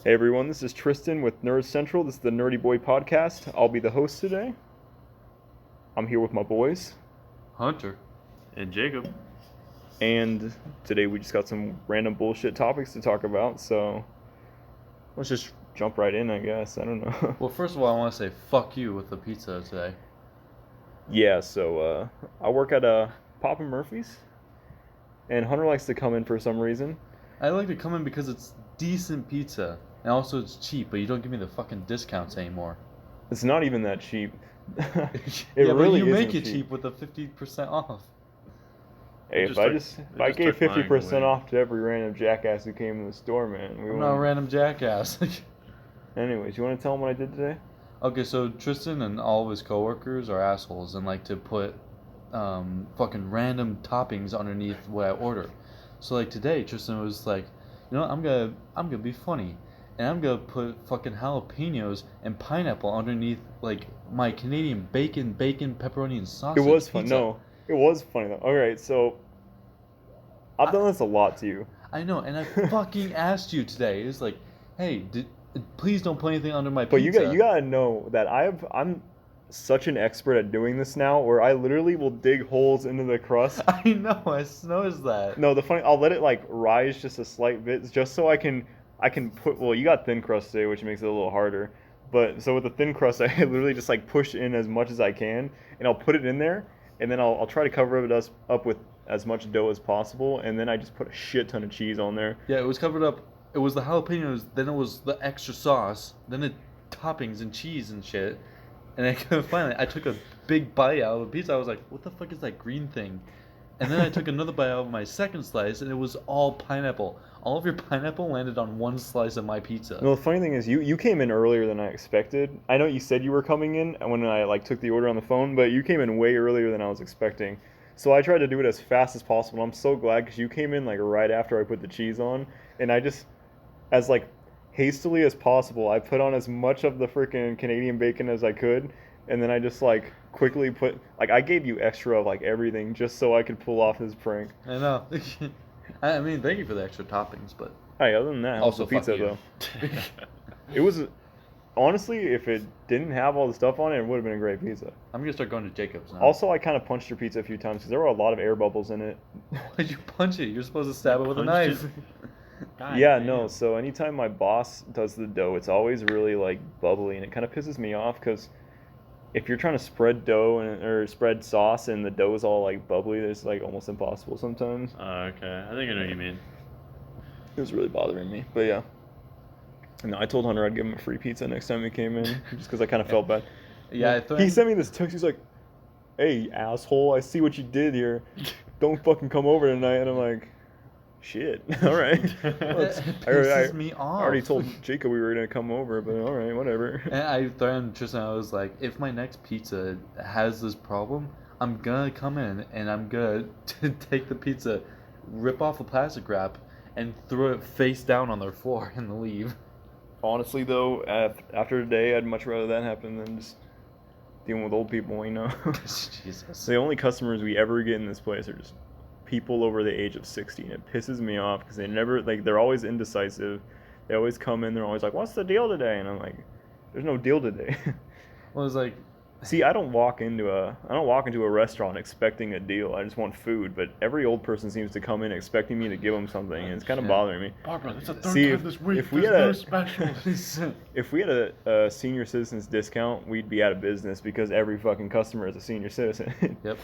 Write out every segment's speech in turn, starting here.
Hey everyone, this is Tristan with Nerd Central. This is the Nurdy Boy Podcast. I'll be the host today. I'm here with my boys. Hunter. And Jacob. And today we just got some random bullshit topics to talk about, so let's just jump right in, I guess. I don't know. Well, first of all, I want to say fuck you with the pizza today. Yeah, so I work at Papa Murphy's, and Hunter likes to come in for some reason. I like to come in because it's decent pizza. And also it's cheap, but you don't give me the fucking discounts anymore. It's not even that cheap. It really but you isn't make it cheap cheap with the 50% off. Hey, It if just I gave took mine 50% away. off to every random jackass who came in the store, man, we I'm not a wouldn't. random jackass. Anyways, you want to tell them what I did today? Okay, so Tristan and all of his coworkers are assholes and like to put fucking random toppings underneath what I order. So like today, Tristan was like, you know, I'm gonna be funny, and I'm gonna put fucking jalapenos and pineapple underneath like my Canadian bacon, pepperoni, and sausage. It was fun. pizza. No, it was funny though. Alright, so I've done this a lot to you. I know, and I fucking asked you today. It was like, hey, please don't put anything under my But pizza. you gotta know that I'm such an expert at doing this now where I literally will dig holes into the crust. I know, I noticed that. No, I'll let it like rise just a slight bit just so I can put, well, you got thin crust today, which makes it a little harder. But so with the thin crust, I literally just like push in as much as I can, and I'll put it in there, and then I'll try to cover it up with as much dough as possible, and then I just put a shit ton of cheese on there. Yeah, it was covered up. It was the jalapenos, then it was the extra sauce, then the toppings and cheese and shit. And I finally, I took a big bite out of the pizza. I was like, what the fuck is that green thing? And then I took another bite out of my second slice, and it was all pineapple. All of your pineapple landed on one slice of my pizza. No, the funny thing is you came in earlier than I expected. I know you said you were coming in when I like took the order on the phone, but you came in way earlier than I was expecting. So I tried to do it as fast as possible. I'm so glad because you came in like right after I put the cheese on, and I just, as like hastily as possible, I put on as much of the freaking Canadian bacon as I could, and then I just like quickly put, like, I gave you extra of like everything just so I could pull off this prank. I know. I mean, thank you for the extra toppings, but Hey, other than that, also also pizza fuck you. though. It was, honestly, if it didn't have all the stuff on it, it would have been a great pizza. I'm gonna start going to Jacob's now. Also, I kind of punched your pizza a few times because there were a lot of air bubbles in it. Why'd you punch it? You're supposed to stab it with a Punched knife. it? God Yeah, damn. no, so anytime my boss does the dough, it's always really like bubbly, and it kind of pisses me off because if you're trying to spread dough or spread sauce and the dough is all like bubbly, it's like almost impossible sometimes. Okay, I think I know what you mean. It was really bothering me, but yeah. And I told Hunter I'd give him a free pizza next time he came in, just because I kind of felt bad. Yeah, I thought He sent me this text. He's like, "Hey, asshole, I see what you did here. Don't fucking come over tonight." And I'm like, "Shit, all right." Well, It pisses me off. I already told Jacob we were gonna come over, but all right, whatever. And I threatened Tristan. I was like, if my next pizza has this problem, I'm gonna come in and I'm gonna take the pizza, rip off the plastic wrap, and throw it face down on their floor and leave. Honestly, though, after today, I'd much rather that happen than just dealing with old people. You know, Jesus. the only customers we ever get in this place are just people over the age of 60, and it pisses me off because they're always indecisive. They always come in, they're always like, "What's the deal today?" And I'm like, "There's no deal today." Well, it's like, See, I don't walk into a restaurant expecting a deal. I just want food, but every old person seems to come in expecting me to give them something, and it's kind of Yeah. bothering me. Barbara, that's the third See, time this week. if we There's had no a- specials. If we had a senior citizens discount, we'd be out of business because every fucking customer is a senior citizen. yep.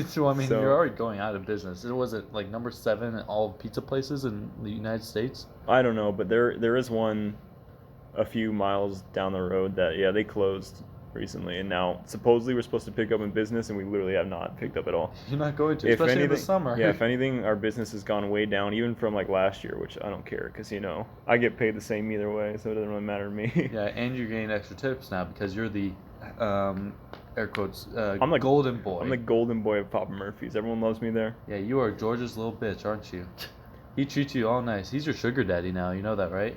So I mean, So- you're already going out of business. It was it like number 7 in all pizza places in the United States. I don't know, but there is one a few miles down the road that, yeah, they closed recently, and now supposedly we're supposed to pick up in business, and we literally have not picked up at all. You're not going to, If especially in anything, the summer. yeah, if anything, our business has gone way down, even from like last year, which I don't care because, you know, I get paid the same either way, so it doesn't really matter to me. Yeah, and you're getting extra tips now because you're the, air quotes, I'm the golden boy. I'm the golden boy of Papa Murphy's. Everyone loves me there. Yeah, you are George's little bitch, aren't you? He treats you all nice. He's your sugar daddy now. You know that, right?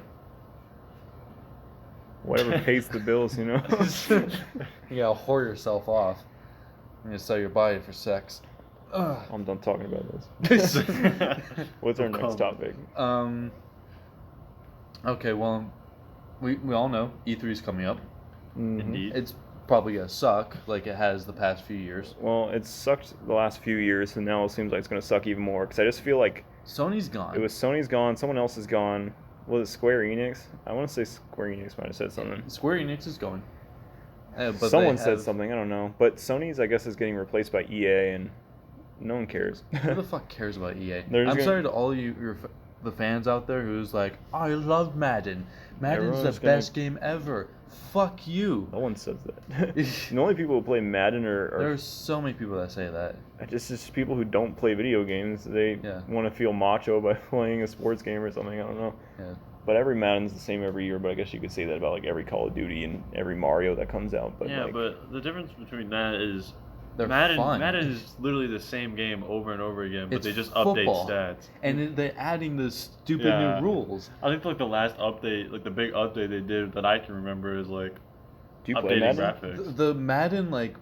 Whatever pays the bills, you know. You gotta whore yourself off. I'm gonna sell your body for sex. Ugh. I'm done talking about this. What's our next Come. topic? Okay, well, we all know E3 is coming up. Mhm. Indeed. It's probably gonna suck like it has the past few years. Well, it sucked the last few years, and now it seems like it's going to suck even more. Because I just feel like Sony's gone. it was Sony's gone, someone else is gone. Was it Square Enix? I want to say Square Enix might have said something. Square Enix is going. But Someone they said have- something, I don't know. But Sony's, I guess, is getting replaced by EA, and no one cares. Who the fuck cares about EA? They're just I'm gonna- sorry to all the fans out there who's like, I love Madden. Madden's Everyone's the gonna- best game ever. Fuck you. No one says that. The only people who play Madden are There's so many people that say that. just people who don't play video games. They Yeah. want to feel macho by playing a sports game or something. I don't know. Yeah. But every Madden's the same every year. But I guess you could say that about like every Call of Duty and every Mario that comes out. But yeah, like, but the difference between that is They're Madden. fun. Madden is literally the same game over and over again, but It's they just update football. stats. And they're adding the stupid Yeah. new rules. I think like the last update, like the big update they did that I can remember is like do you play updating Madden? graphics. The Madden, like,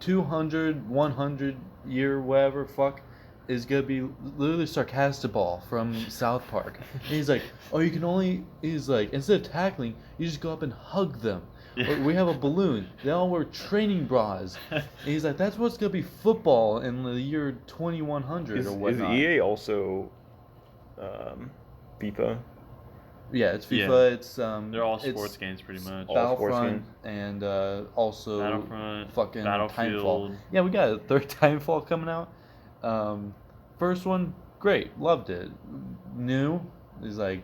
200, 100 year, whatever, fuck, is gonna be literally Sarcastiball from South Park. And he's like, oh, you can only, he's like, instead of tackling, you just go up and hug them. Yeah. Or we have a balloon. They all wear training bras. And he's like, that's what's gonna be football in the year 2100 Is or whatnot. EA also FIFA? Yeah, it's FIFA. Yeah. It's They're all it's sports games pretty much. All sports Battlefront games. and also Battlefront, fucking Battlefield. Timefall. Yeah, we got a third Timefall coming out. First one, great, loved it. New is like,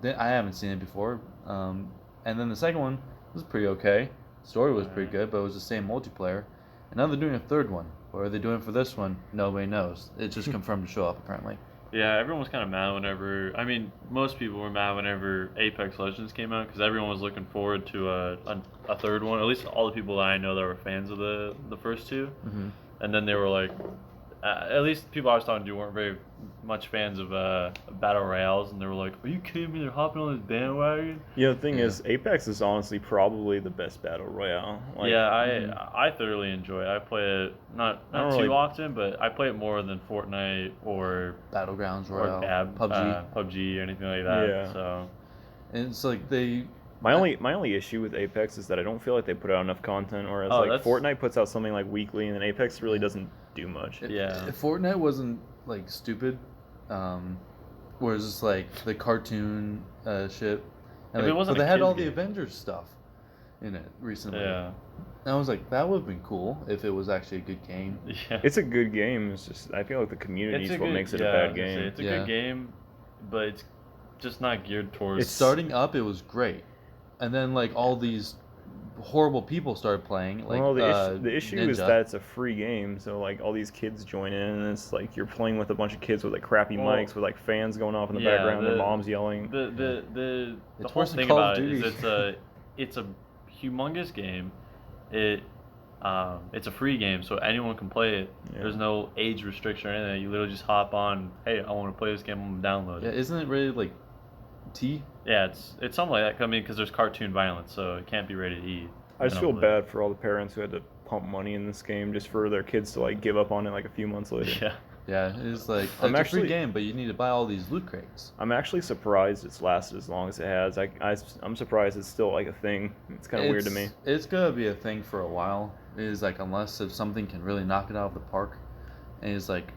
I haven't seen it before. And then the second one was pretty okay. Story was pretty good, but it was the same multiplayer. And now they're doing a third one. What are they doing for this one? Nobody knows. It's just confirmed to show up apparently. Yeah, everyone was kind of mad whenever. I mean, most people were mad whenever Apex Legends came out because everyone was looking forward to a third one. At least all the people that I know that were fans of the first two. Mm-hmm. And then they were like, at least people I was talking to weren't very much fans of battle royales, and they were like, "Are you kidding me? They're hopping on this bandwagon." Yeah, the thing Yeah. is, Apex is honestly probably the best battle royale. Like, Yeah, I thoroughly enjoy it. I play it not I don't too really- often, but I play it more than Fortnite or Battlegrounds, Royale, PUBG. PUBG or anything like that. Yeah. So And it's like they. My only issue with Apex is that I don't feel like they put out enough content, whereas Oh, like that's- Fortnite puts out something like weekly, and then Apex really doesn't do much. Yeah. If Fortnite wasn't like stupid, whereas it's like the cartoon shit. And, If it like, wasn't but a they had kid's all the game. Avengers stuff in it recently. yeah, And I was like, that would have been cool if it was actually a good game. yeah. It's a good game. It's just I feel like the community is what makes it a bad game. It's a Yeah. good game, but it's just not geared towards. It's starting up, it was great, and then like all these horrible people started playing. Like Well, the issue is Ninja. that it's a free game, so like all these kids join in, and it's like you're playing with a bunch of kids with like crappy Well, mics with like fans going off in the yeah, background, their the- mom's yelling. The It's whole worse than thing Call of about it is Duty. it's a humongous game. It's a free game, so anyone can play it. Yeah. There's no age restriction or anything. You literally just hop on. Hey, I want to play this game. I'm gonna download Yeah, it. isn't it really like T? Yeah, it's something like that. I mean, because there's cartoon violence, so it can't be rated E. I just feel don't believe. bad for all the parents who had to pump money in this game just for their kids to like give up on it like a few months later. Yeah. Yeah, it's like I'm it's a actually- free game, but you need to buy all these loot crates. I'm actually surprised it's lasted as long as it has. I'm surprised it's still like a thing. It's kind of weird to me. It's gonna be a thing for a while. It is like unless if something can really knock it out of the park, and it's like,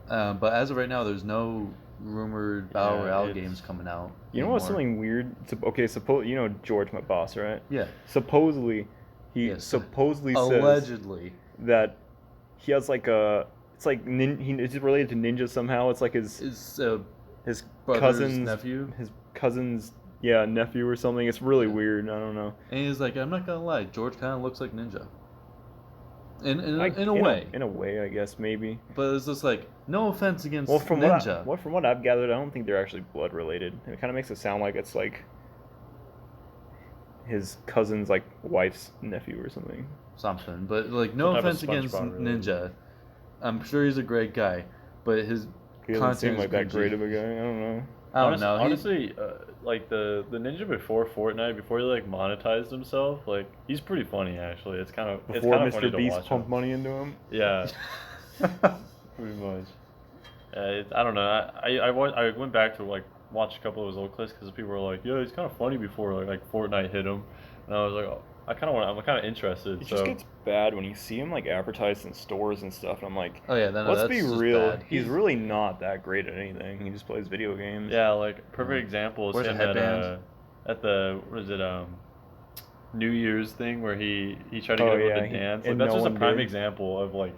but as of right now, there's no rumored battle Yeah, royale it's- games coming out. You know what's anymore. something weird? Okay, suppose you know George, my boss, right? Yeah, Supposedly, he Yes. supposedly says allegedly. that he has like a. It's like it's related to ninja somehow. It's like his Is his brother's cousin's nephew, his cousin's nephew or something. It's really weird. I don't know. and he's like, I'm not gonna lie, George kind of looks like Ninja. In Like, a way, in a way, I guess maybe. but it's just like no offense against Well, from Ninja. from what I've gathered, I don't think they're actually blood related. It kind of makes it sound like it's like his cousin's like wife's nephew or something. Something, but like no Some type of offense against SpongeBob related. Ninja. I'm sure he's a great guy, but his He doesn't seem content is like that cringy. great of a guy. I don't know. I don't know. He- Honestly, like the ninja before Fortnite, before he like monetized himself, like he's pretty funny actually. It's kind of Before funny Mr. to Beast watch pumped him. money into him. Yeah, pretty much. I don't know. I went back to like watch a couple of his old clips because people were like, "Yo, he's kind of funny before like Fortnite hit him," and I was like, oh, I'm kind of interested. It So just gets bad when you see him like advertised in stores and stuff. And I'm like, Oh yeah, no, let's that's be just real. bad. He's really not that great at anything. He just plays video games. yeah, like perfect example is Wears a him headband. at the what is it New Year's thing where he tried to Oh, get him yeah, with the dance. Like and that's no just a one prime did. example of like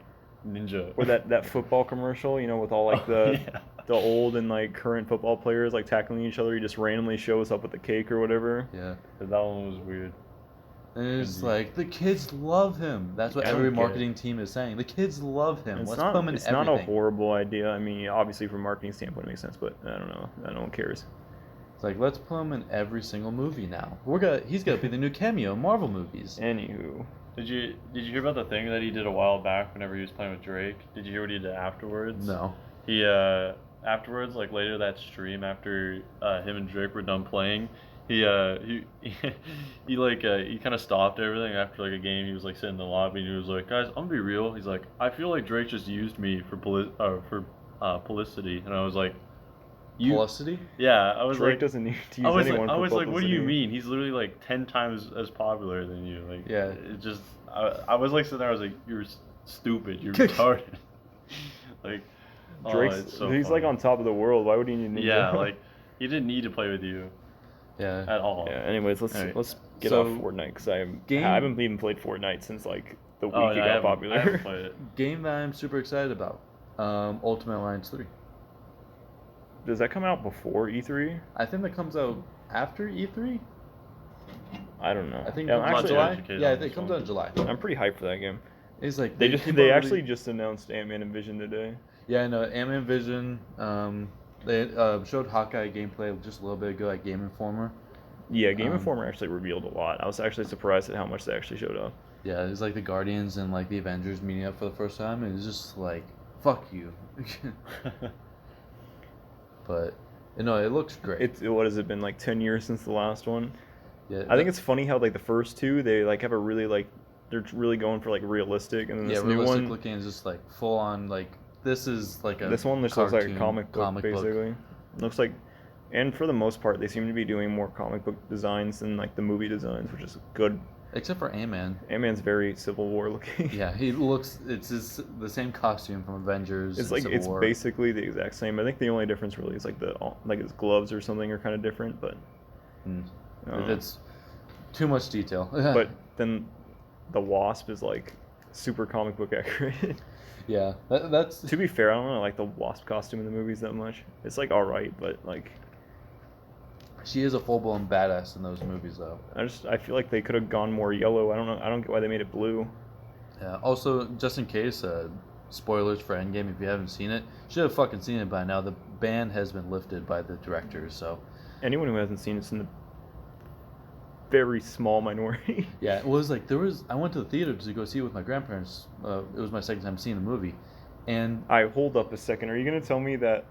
ninja. Or that football commercial, with all like Oh, the yeah. the old and like current football players like tackling each other. He just randomly shows up with a cake or whatever. Yeah. That one was weird. And it's Cringy. like the kids love him. That's what I don't every get marketing team is saying. The kids love him. It's Let's put him in it's everything. not a horrible idea. I mean, obviously from a marketing standpoint it makes sense, but I don't know. No one cares. It's like let's put him in every single movie now. He's gonna be the new cameo in Marvel movies. Anywho, Did you hear about the thing that he did a while back whenever he was playing with Drake? Did you hear what he did afterwards? No. He afterwards, like later that stream after him and Drake were done playing, he he kind of stopped everything after like a game. He was like sitting in the lobby and he was like, "Guys, I'm gonna be real." He's like, "I feel like Drake just used me for publicity," and I was like, "You?" Felicity? Yeah, I was Drake like, doesn't need to use I was anyone like, for "What do you publicity. mean? He's literally like 10 times as popular than you." Like, Yeah. it just I was like sitting there. I was like, "You're stupid. You're retarded." Like, oh, Drake's it's so he's like funny. on top of the world. Why would he need Yeah, to? like he didn't need to play with you Yeah. at all. Yeah. Anyways, Alright. let's get So, off Fortnite because I game- haven't even played Fortnite since like the week Oh, it yeah, got I popular. haven't played it. Game that I'm super excited about. Ultimate Alliance 3. Does that come out before E3? I think that comes out after E3. I don't know. I think it Yeah, comes out actually- July. educated Yeah, I on think it this comes one. out in July. I'm pretty hyped for that game. It's like They keep on they rele- actually just announced Ant-Man and Vision today. Yeah, I know. Ant-Man Vision. They showed Hawkeye gameplay just a little bit ago at Game Informer. Yeah, Game Um, Informer actually revealed a lot. I was actually surprised at how much they actually showed up. Yeah, it's like the Guardians and like the Avengers meeting up for the first time, and it's just like, fuck you. But it looks great. What has it been, like 10 years since the last one? Yeah, I think it's funny how like the first two they like have a really like they're really going for like realistic, and then this new realistic one, looking is just like full on like this is like a this one just looks like a cartoon, comic book basically. Looks like, and for the most part they seem to be doing more comic book designs than like the movie designs, which is good. Except for Ant-Man. Ant-Man's very Civil War looking. Yeah, he looks. The same costume from Avengers. It's and like Civil it's War. basically the exact same. I think the only difference really is like his gloves or something are kind of different, but It's too much detail. but then the Wasp is like super comic book accurate. yeah, that's To be fair, I don't really like the Wasp costume in the movies that much. It's like all right, but like she is a full blown badass in those movies though. I feel like they could have gone more yellow. I don't know. I don't get why they made it blue. Yeah. Also, just in case, spoilers for Endgame if you haven't seen it, should have fucking seen it by now. The ban has been lifted by the directors, so. Anyone who hasn't seen it's in the very small minority. Yeah, it was like I went to the theater to go see it with my grandparents. It was my second time seeing the movie, and Hold up a second. Are you gonna tell me that?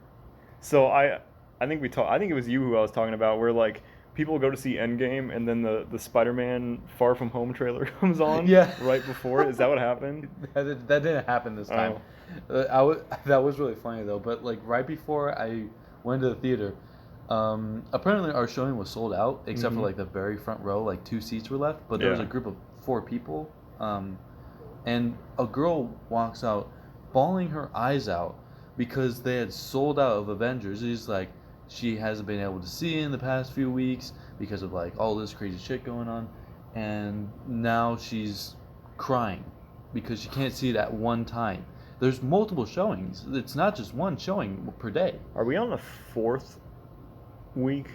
So I think I think it was you who I was talking about. Where like people go to see Endgame and then the Spider-Man Far From Home trailer comes on. Yeah. Right before. Is that what happened? that didn't happen this time. That was really funny though. But like right before I went to the theater, apparently our showing was sold out except for like the very front row. Like 2 seats were left, but there was a group of 4 people, and a girl walks out, bawling her eyes out because they had sold out of Avengers. It's like she hasn't been able to see it in the past few weeks because of like all this crazy shit going on, and now she's crying because she can't see it at one time. There's multiple showings. It's not just one showing per day. Are we on the 4th week?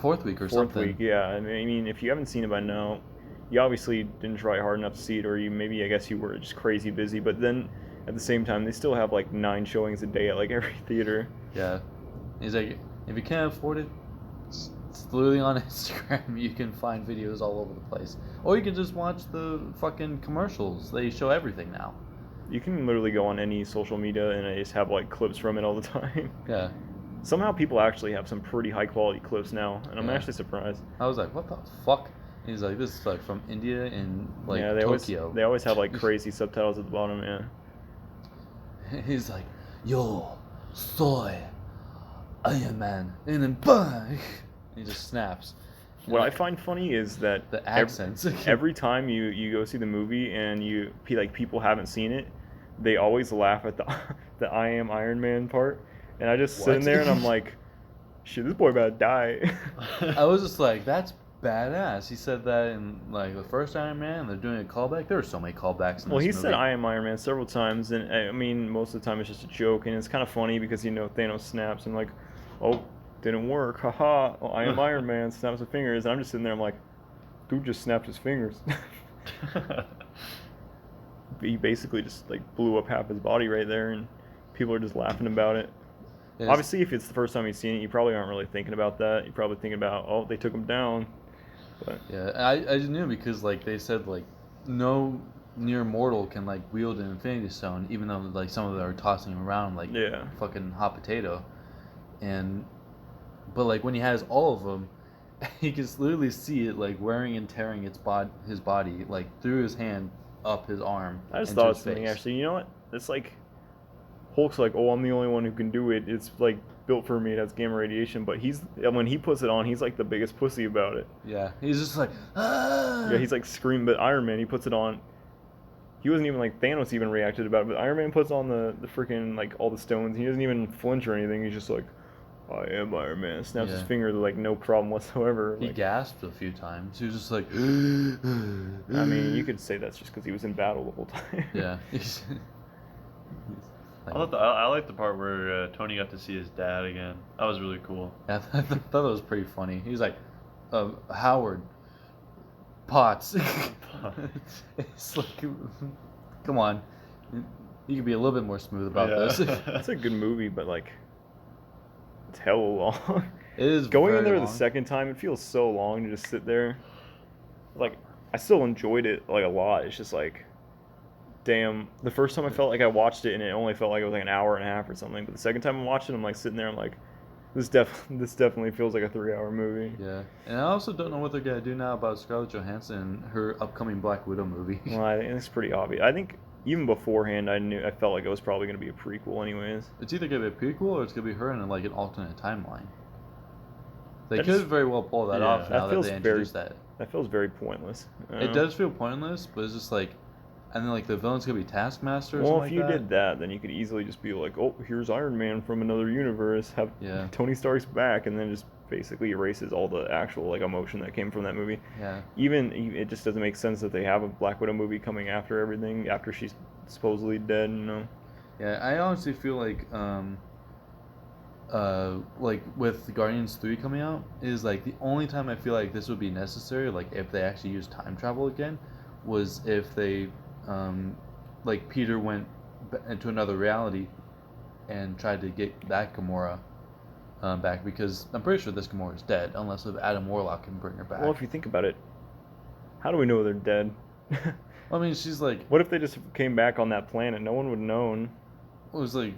4th week or 4th something. week, yeah. I mean, if you haven't seen it by now, you obviously didn't try hard enough to see it, or I guess you were just crazy busy. But then, at the same time, they still have like 9 showings a day at like every theater. Yeah. He's like, if you can't afford it, it's literally on Instagram. You can find videos all over the place. Or you can just watch the fucking commercials. They show everything now. You can literally go on any social media and they just have like clips from it all the time. Yeah. Somehow people actually have some pretty high quality clips now, and I'm Yeah. actually surprised. I was like, what the fuck? He's like, this is like from India and like yeah, Tokyo. they always have like crazy subtitles at the bottom. Yeah. He's like, yo, soy Iron Man, and then bang, he just snaps. What I find funny is that the accents. every time you go see the movie and people haven't seen it, they always laugh at the I am Iron Man part, and I just sit in there and I'm like, shit, this boy about to die. I was just like, that's badass. He said that in like the first Iron Man. They're doing a callback. There were so many callbacks in Well, this he movie. said I am Iron Man several times, and I mean most of the time it's just a joke, and it's kind of funny because Thanos snaps and like, oh, didn't work, haha. Well, I am Iron Man, snaps his fingers, and I'm just sitting there, I'm like, dude just snapped his fingers. He basically just like blew up half his body right there, and people are just laughing about it. Yes. Obviously, if it's the first time you've seen it, you probably aren't really thinking about that. You're probably thinking about, oh, they took him down. But Yeah, I just knew because like they said like no near mortal can like wield an Infinity Stone, even though like some of them are tossing him around like yeah, fucking hot potato, but like when he has all of them, he can literally see it like wearing and tearing his body like through his hand up his arm. I just into thought his of something face. actually. You know what? It's like Hulk's like, oh, I'm the only one who can do it. It's like built for me. It has gamma radiation. But when he puts it on, he's like the biggest pussy about it. Yeah, he's just like, ah! Yeah, he's like screaming. But Iron Man, he puts it on. He wasn't even like Thanos even reacted about it. But Iron Man puts on the freaking like all the stones. He doesn't even flinch or anything. He's just like, I am Iron Man. Snaps his Yeah. finger like no problem whatsoever. He Like, gasped a few times. He was just like, I mean, you could say that's just because he was in battle the whole time. yeah. I like the part where Tony got to see his dad again. That was really cool. I thought that was pretty funny. He was like, Howard Potts. It's like, come on. You could be a little bit more smooth about this. It's a good movie, but like, it's hella long. It is Going in very there long. the second time, it feels so long to just sit there. Like, I still enjoyed it like a lot. It's just like, damn. The first time I felt like I watched it, and it only felt like it was like an hour and a half or something. But the second time I watched it, I'm like sitting there, I'm like, this definitely feels like a 3-hour movie. Yeah, and I also don't know what they're gonna do now about Scarlett Johansson and her upcoming Black Widow movie. Well, I think it's pretty obvious. I think even beforehand, I felt like it was probably going to be a prequel, anyways. It's either gonna be a prequel or it's gonna be her in like an alternate timeline. They That could just- very well pull that yeah, off that now that feels they very- introduced that. That feels very pointless. It does feel pointless, but it's just like, and then like the villain's gonna be Taskmaster. Or Well, something if you like did that, then you could easily just be like, oh, here's Iron Man from another universe. Have Yeah. Tony Stark's back, and then just basically erases all the actual like emotion that came from that movie. Yeah. Even it just doesn't make sense that they have a Black Widow movie coming after everything, after she's supposedly dead. You know. Yeah, I honestly feel like with Guardians 3 coming out is like the only time I feel like this would be necessary, like if they actually use time travel again, was if they like Peter went into another reality and tried to get that Gamora back, because I'm pretty sure this Gamora is dead unless if Adam Warlock can bring her back. Well, if you think about it, how do we know they're dead? I mean, she's like, What if they just came back on that planet? No one would have known. it was like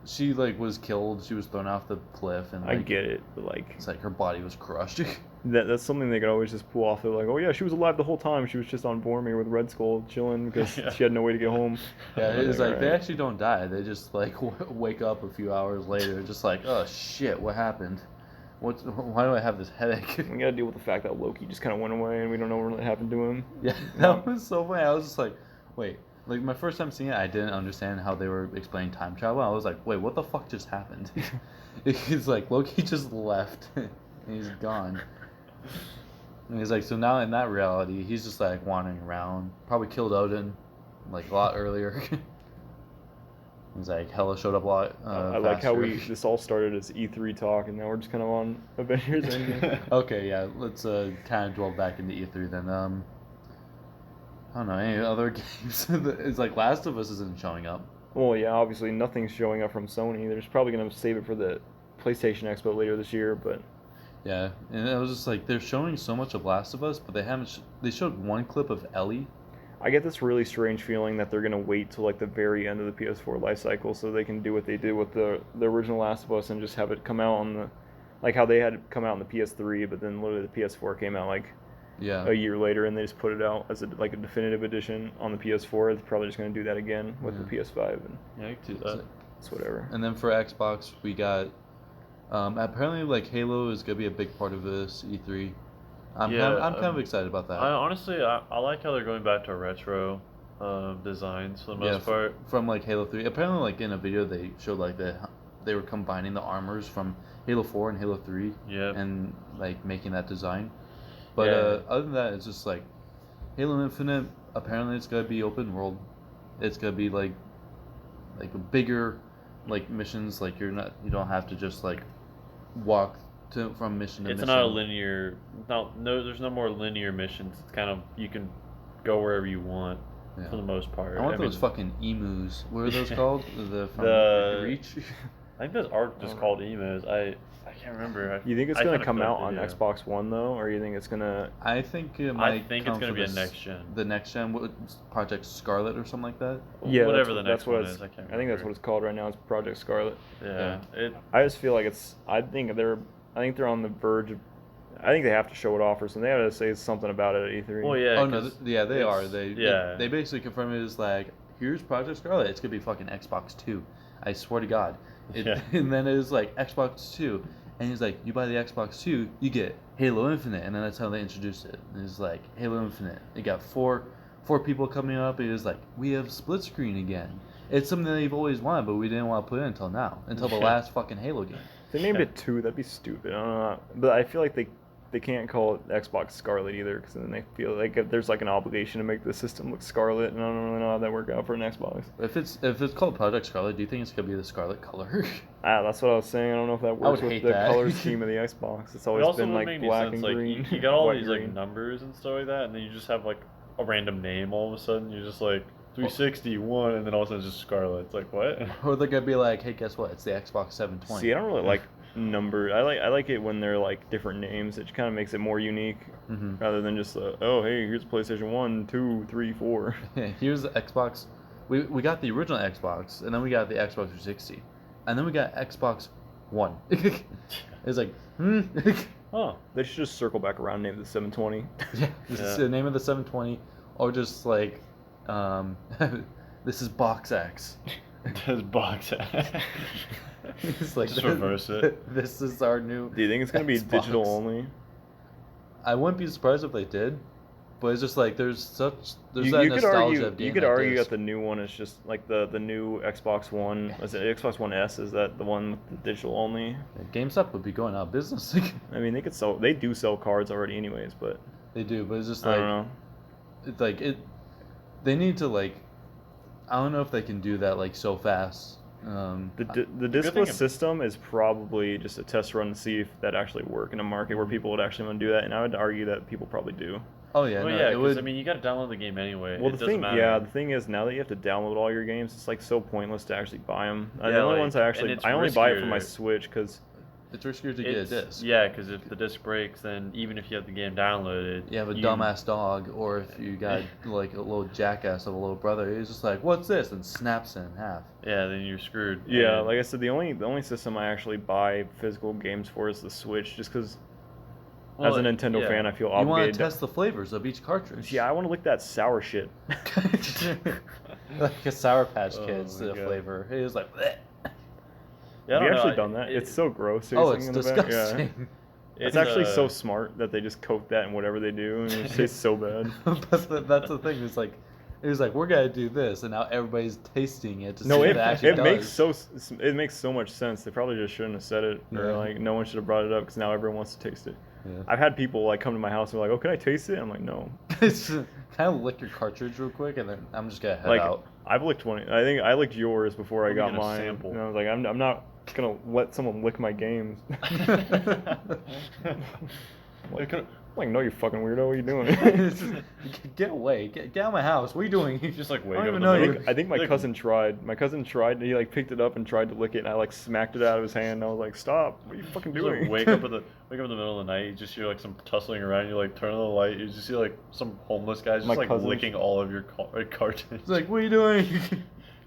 she like was killed, she was thrown off the cliff, and like, I get it, but like it's like her body was crushed. that's something they could always just pull off. They're like, oh yeah, she was alive the whole time. She was just on Vormir with Red Skull chilling because Yeah. she had no way to get home. Yeah, it's like they alright. actually don't die. They just like wake up a few hours later, just like, oh shit, what happened? Why do I have this headache? We gotta deal with the fact that Loki just kind of went away and we don't know what really happened to him. Yeah, that was so funny. I was just like, wait. Like my first time seeing it, I didn't understand how they were explaining time travel. I was like, wait, what the fuck just happened? He's like, Loki just left and he's gone. And he's like, so now in that reality, he's just like wandering around. Probably killed Odin, like a lot earlier. He's like, Hela showed up a lot. I like how faster. this all started as E3 talk and now we're just kind of on Avengers Endgame. Okay, yeah, let's kind of dwell back into E3 then. I don't know, any other games? It's like Last of Us isn't showing up. Well, yeah, obviously nothing's showing up from Sony. They're just probably gonna save it for the PlayStation Expo later this year, but Yeah, and it was just like they're showing so much of Last of Us, but they haven't. They showed one clip of Ellie. I get this really strange feeling that they're gonna wait till like the very end of the PS4 life cycle so they can do what they did with the original Last of Us and just have it come out on the, like how they had it come out on the PS3, but then literally the PS4 came out like Yeah. a year later and they just put it out as a definitive edition on the PS4. They're probably just gonna do that again with the PS5. And Yeah, I could do that. it's whatever. And then for Xbox, we got apparently like Halo is gonna be a big part of this E3. I'm kind of excited about that. I like how they're going back to retro designs for the most part. From like Halo 3. Apparently, like in a video, they showed like they were combining the armors from Halo 4 and Halo 3, and like making that design. But other than that, it's just like Halo Infinite. Apparently, it's gonna be open world. It's gonna be like bigger like missions. Like you don't have to just like walk from mission to mission. It's not a linear. There's no more linear missions. It's kind of you can go wherever you want for the most part. I want those fucking emus. What are those called? From Reach. I think those are just called emus. I can't remember. You think it's gonna come out on Xbox One though, or you think it's gonna? I think it might. I think it's gonna be a next gen. The next gen, Project Scarlet or something like that. Yeah, whatever the next one is. I think that's what it's called right now. It's Project Scarlet. Yeah. I just feel like it's. I think they're on the verge of. I think they have to show it off or something. They have to say something about it at E3. Well, yeah. Oh no, they are. They basically confirm it as like, here's Project Scarlet. It's gonna be fucking Xbox 2. I swear to God. And then it is like Xbox 2. And he's like, you buy the Xbox 2, you get Halo Infinite. And then that's how they introduced it. And it's like, Halo Infinite. It got four people coming up. And it was like, we have split screen again. It's something that they've always wanted, but we didn't want to put it until now. Until the last fucking Halo game. If they named it 2, that'd be stupid. I don't know. But I feel like they can't call it Xbox Scarlet either, because then they feel like there's like an obligation to make the system look scarlet, and I don't really know how that work out for an Xbox. If it's called Project Scarlet, do you think it's gonna be the scarlet color? That's what I was saying. I don't know if that works with the color scheme of the Xbox. It's always been like black and green. You got all these like numbers and stuff like that, and then you just have like a random name all of a sudden. You're just like 361, and then all of a sudden it's just Scarlet. It's like what? Or they're gonna be like, hey, guess what? It's the Xbox 720. See, I don't really like numbers. I like it when they're like different names. It kind of makes it more unique, rather than just oh hey, here's PlayStation 1, 2, 3, 4. Here's the Xbox. We got the original Xbox, and then we got the Xbox 360, and then we got Xbox One. It's like Oh, they should just circle back around and name it the 720. This is the name of the 720, or just like this is Box X. This Box X. It's like just reverse it. This is our new. Do you think it's gonna be digital only? I wouldn't be surprised if they did, but it's just like there's that you nostalgia of you could argue that the new one is just like the new Xbox One. Was it Xbox One S? Is that the one with the digital only? GameStop would be going out of business. I mean, they do sell cards already, anyways, but they do. But it's just like I don't know. It's like it. They need to like. I don't know if they can do that like so fast. The discless system is probably just a test run to see if that actually work in a market where people would actually want to do that, and I would argue that people probably do. Oh yeah, well, yeah, because I mean, you got to download the game anyway. Well, the thing is now that you have to download all your games, it's like so pointless to actually buy them. Yeah, the only ones I only buy it for my Switch because it's riskier to get a disc. Yeah, because if the disc breaks, then even if you have the game downloaded, you have a dumbass dog, or if you got like a little jackass of a little brother, he's just like, "What's this?" and snaps it in half. Yeah, then you're screwed. Yeah, like I said, the only system I actually buy physical games for is the Switch, just because. As a Nintendo fan, I feel obligated. You want to test the flavors of each cartridge. Yeah, I want to lick that sour shit. Like a Sour Patch Kids flavor. It was like, bleh. Yeah, have you actually done that? It's so gross. It's disgusting. Yeah. It's actually so smart that they just coat that in whatever they do, and it tastes so bad. That's the thing. It's like, it was like, we're gonna do this, and now everybody's tasting it to see if it actually does. It makes so much sense. They probably just shouldn't have said it, or like no one should have brought it up because now everyone wants to taste it. Yeah. I've had people like come to my house and be like, "Oh, can I taste it?" I'm like, "No." Kind of lick your cartridge real quick, and then I'm just gonna head out. I've licked one. I think I licked yours before I got mine. Sample. And I was like, I'm not gonna let someone lick my games. Like, no, you fucking weirdo. What are you doing? Get away. Get out of my house. What are you doing? You just like wake I up. don't even know you. I think my cousin tried. My cousin tried. And he like picked it up and tried to lick it, and I like smacked it out of his hand. And I was like, "Stop! What are you fucking doing?" Like, wake up in the middle of the night. You just hear like some tussling around. You like turn on the light. You just see like some homeless guys just like licking all of your cartridges. It's like, what are you doing?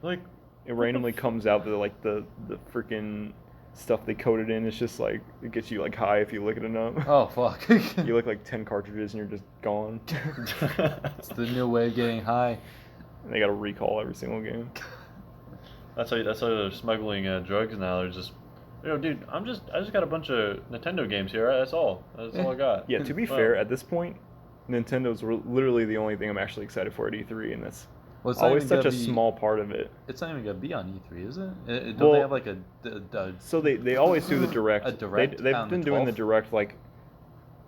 Like it randomly comes out the like the freaking stuff they coated in. It's just like it gets you like high if you lick it enough. Oh fuck! You lick like 10 cartridges and you're just gone. It's the new way of getting high. And they got to recall every single game. That's how they're smuggling drugs now. They're just, dude, I just got a bunch of Nintendo games here. Right? That's all I got. Yeah, to be fair, at this point, Nintendo's literally the only thing I'm actually excited for at E3, and that's always such a small part of it. It's not even gonna be on E3, is it? Well, Don't they have like a so they always do the direct. A direct They've on been the doing the 12th? direct like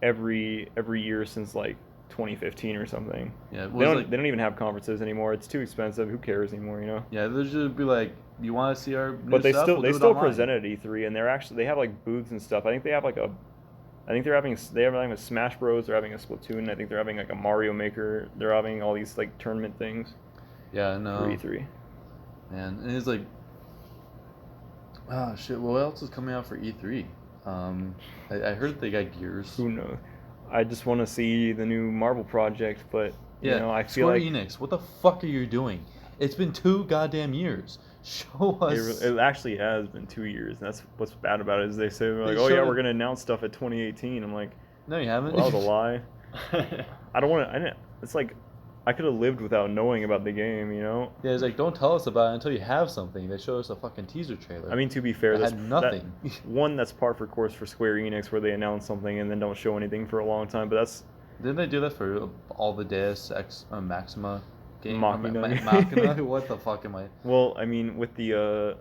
every year since like 2015 or something. Yeah, it They was don't like, they don't even have conferences anymore. It's too expensive. Who cares anymore? You know. yeah, they'll just be like, you want to see our new But they stuff? still We'll they do it still online. present at E3, and they have like booths and stuff. I think they have like I think they're having a Smash Bros. They're having a Splatoon. I think they're having like a Mario Maker. They're having all these like tournament things Yeah, no. for E3. Man, and it's like, oh shit, what else is coming out for E3? I heard they got Gears. Who knows? I just want to see the new Marvel project, but Yeah, you know, I feel Square like Enix, what the fuck are you doing? It's been 2 goddamn years. Show us. it actually has been 2 years. And that's what's bad about it is they say like, They oh yeah, showed we're it- gonna announce stuff at 2018. I'm like, No, you haven't. well, that was a lie. I don't want to. It's like I could have lived without knowing about the game. You know. Yeah, it's like, don't tell us about it until you have something. They showed us a fucking teaser trailer. I mean, to be fair, It that's had nothing. That's par for course for Square Enix, where they announce something and then don't show anything for a long time. But that's Didn't they do that for all the Deus Ex Maxima game? Machina. Machina? What the fuck am I? well, I mean, with the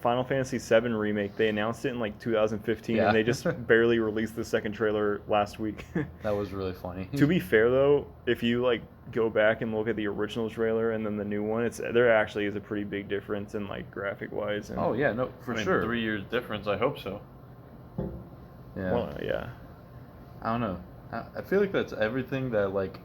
Final Fantasy VII remake, they announced it in like 2015, Yeah. and they just barely released the second trailer last week. That was really funny. To be fair, though, if you like go back and look at the original trailer and then the new one, there actually is a pretty big difference in like graphic wise. Oh yeah, no, for I mean, sure. 3 years difference. I hope so. Yeah. Well, yeah. I don't know. I feel like that's everything that like